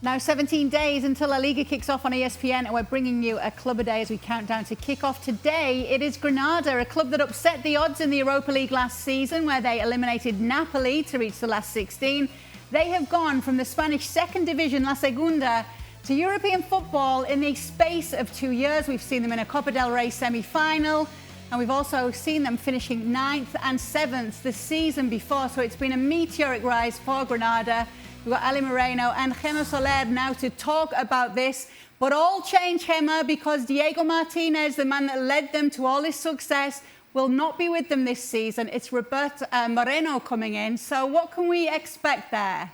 Now 17 days until La Liga kicks off on ESPN, and we're bringing you a club a day as we count down to kick off. Today it is Granada, a club that upset the odds in the Europa League last season where they eliminated Napoli to reach the last 16. They have gone from the Spanish second division, La Segunda, to European football in the space of 2 years. We've seen them in a Copa del Rey semi-final, and we've also seen them finishing 9th and 7th the season before. So it's been a meteoric rise for Granada. We've got Roberto Moreno and Gemma now to talk about this. But all change, Gemma, because Diego Martinez, the man that led them to all this success, will not be with them this season. It's Roberto Moreno coming in. So what can we expect there?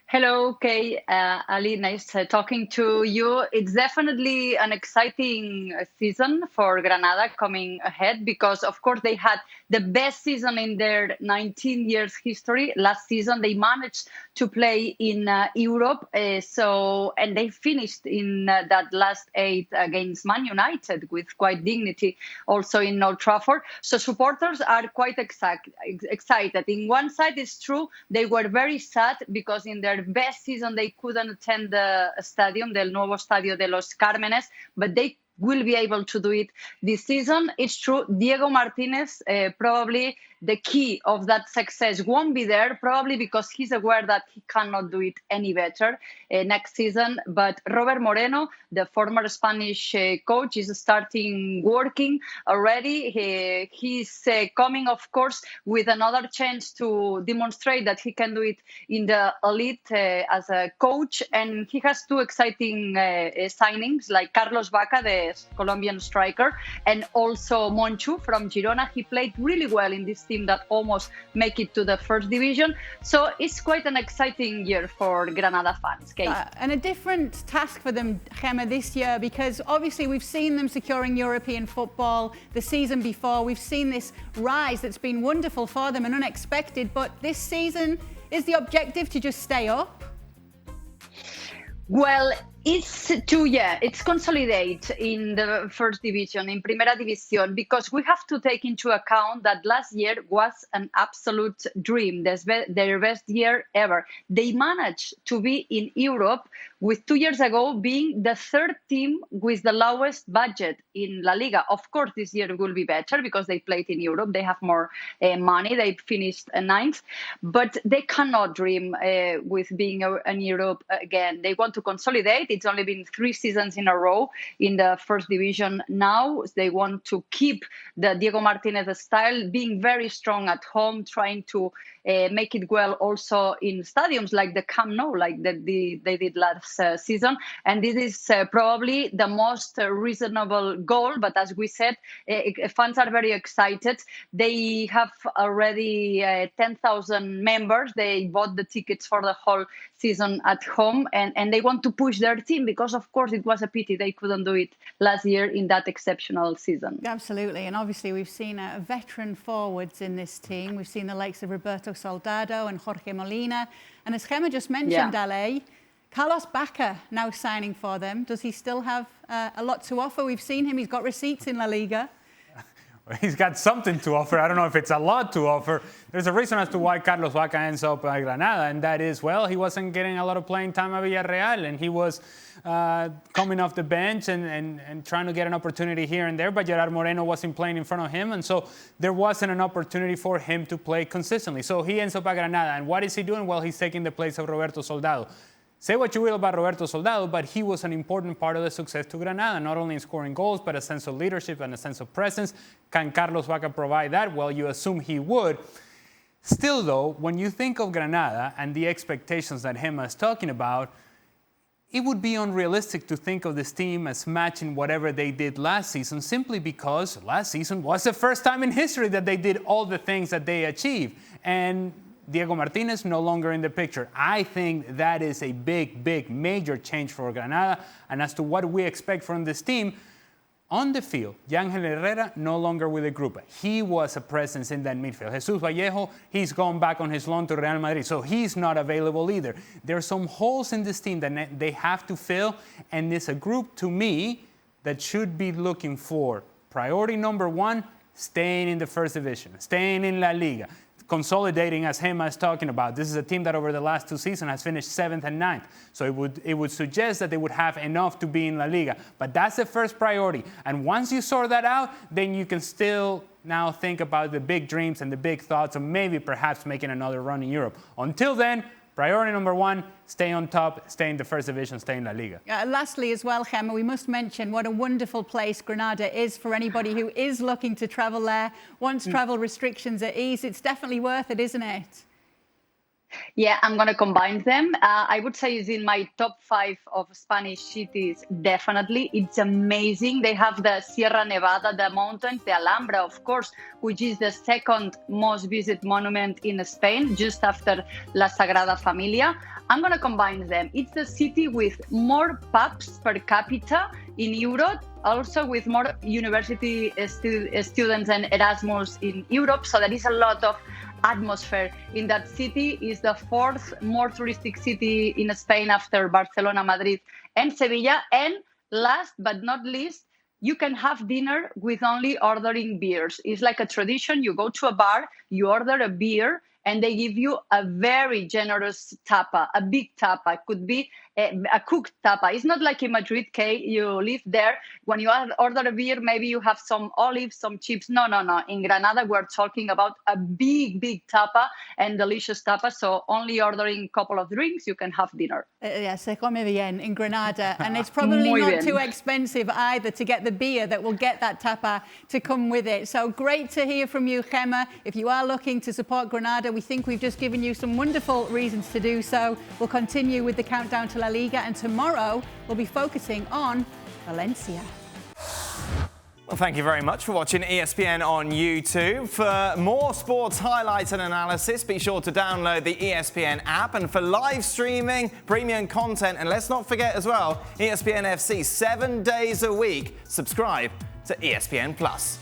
Hello, Kay. Ali, nice talking to you. It's definitely an exciting season for Granada coming ahead because, of course, they had the best season in their 19 years history. Last season, they managed to play in Europe. And they finished in that last 8 against Man United with quite dignity, also in Old Trafford. So supporters are quite excited. In one side, it's true, they were very sad because in their best season they couldn't attend the stadium, the nuevo Estadio de los Cármenes, but they will be able to do it this season. It's true, Diego Martinez, probably the key of that success, won't be there, probably because he's aware that he cannot do it any better next season. But Roberto Moreno, the former Spanish coach, is starting working already. He's coming, of course, with another chance to demonstrate that he can do it in the elite as a coach. And he has 2 exciting signings, like Carlos Bacca, the Colombian striker, and also Monchu from Girona. He played really well in this team that almost make it to the first division. So it's quite an exciting year for Granada fans, Kate. And a different task for them, Gemma, this year, because obviously we've seen them securing European football the season before. We've seen this rise that's been wonderful for them and unexpected. But this season, is the objective to just stay up? Well, it's consolidate in the first division, in Primera División, because we have to take into account that last year was an absolute dream, their best year ever. They managed to be in Europe with 2 years ago being the 3rd team with the lowest budget in La Liga. Of course, this year will be better because they played in Europe. They have more money. They finished 9th, but they cannot dream with being in Europe again. They want to consolidate. It's only been 3 seasons in a row in the first division now. They want to keep the Diego Martinez style, being very strong at home, trying to make it well also in stadiums like the Camp Nou, like they did last season. And this is probably the most reasonable goal. But as we said, fans are very excited. They have already 10,000 members. They bought the tickets for the whole season at home, and they want to push their team because, of course, it was a pity they couldn't do it last year in that exceptional season. Absolutely. And obviously we've seen veteran forwards in this team. We've seen the likes of Roberto Soldado and Jorge Molina. And as Gemma just mentioned, Ale, Carlos Bacca now signing for them. Does he still have a lot to offer? We've seen him. He's got receipts in La Liga. He's got something to offer. I don't know if it's a lot to offer. There's a reason as to why Carlos Bacca ends up at Granada, and that is, well, he wasn't getting a lot of playing time at Villarreal, and he was coming off the bench and trying to get an opportunity here and there, but Gerard Moreno wasn't playing in front of him, and so there wasn't an opportunity for him to play consistently. So he ends up at Granada, and what is he doing? Well, he's taking the place of Roberto Soldado. Say what you will about Roberto Soldado, but he was an important part of the success to Granada, not only in scoring goals, but a sense of leadership and a sense of presence. Can Carlos Bacca provide that? Well, you assume he would. Still, though, when you think of Granada and the expectations that Gemma is talking about, it would be unrealistic to think of this team as matching whatever they did last season, simply because last season was the first time in history that they did all the things that they achieved. And Diego Martinez no longer in the picture. I think that is a big, major change for Granada. And as to what we expect from this team, on the field, Yangel Herrera no longer with the group. He was a presence in that midfield. Jesus Vallejo, he's gone back on his loan to Real Madrid, so he's not available either. There are some holes in this team that they have to fill, and it's a group, to me, that should be looking for priority number 1, staying in the first division, staying in La Liga, consolidating, as Gemma is talking about. This is a team that over the last 2 seasons has finished 7th and 9th. So it would suggest that they would have enough to be in La Liga. But that's the first priority. And once you sort that out, then you can still now think about the big dreams and the big thoughts of maybe perhaps making another run in Europe. Until then, priority number 1, stay on top, stay in the first division, stay in La Liga. Lastly as well, Gemma, we must mention what a wonderful place Granada is for anybody who is looking to travel there. Once travel restrictions are eased, it's definitely worth it, isn't it? Yeah, I'm going to combine them. I would say it's in my top 5 of Spanish cities, definitely. It's amazing. They have the Sierra Nevada, the mountains, the Alhambra, of course, which is the second most visited monument in Spain, just after La Sagrada Familia. I'm going to combine them. It's the city with more pubs per capita in Europe, also with more university students and Erasmus in Europe. So there is a lot of atmosphere in that city. Is the 4th more touristic city in Spain after Barcelona, Madrid and Sevilla. And last but not least, you can have dinner with only ordering beers. It's like a tradition. You go to a bar, you order a beer, and they give you a very generous tapa, a big tapa. It could be a cooked tapa. It's not like in Madrid, you live there. When you order a beer, maybe you have some olives, some chips. No. In Granada, we're talking about a big, big tapa and delicious tapa. So only ordering a couple of drinks, you can have dinner. Yeah, se come bien in Granada. And it's probably not too expensive either to get the beer that will get that tapa to come with it. So great to hear from you, Gemma. If you are looking to support Granada, we think we've just given you some wonderful reasons to do so. We'll continue with the countdown to La Liga, and tomorrow we'll be focusing on Valencia. Well, thank you very much for watching ESPN on YouTube. For more sports highlights and analysis, be sure to download the ESPN app. And for live streaming, premium content, and let's not forget as well, ESPN FC 7 days a week. Subscribe to ESPN Plus.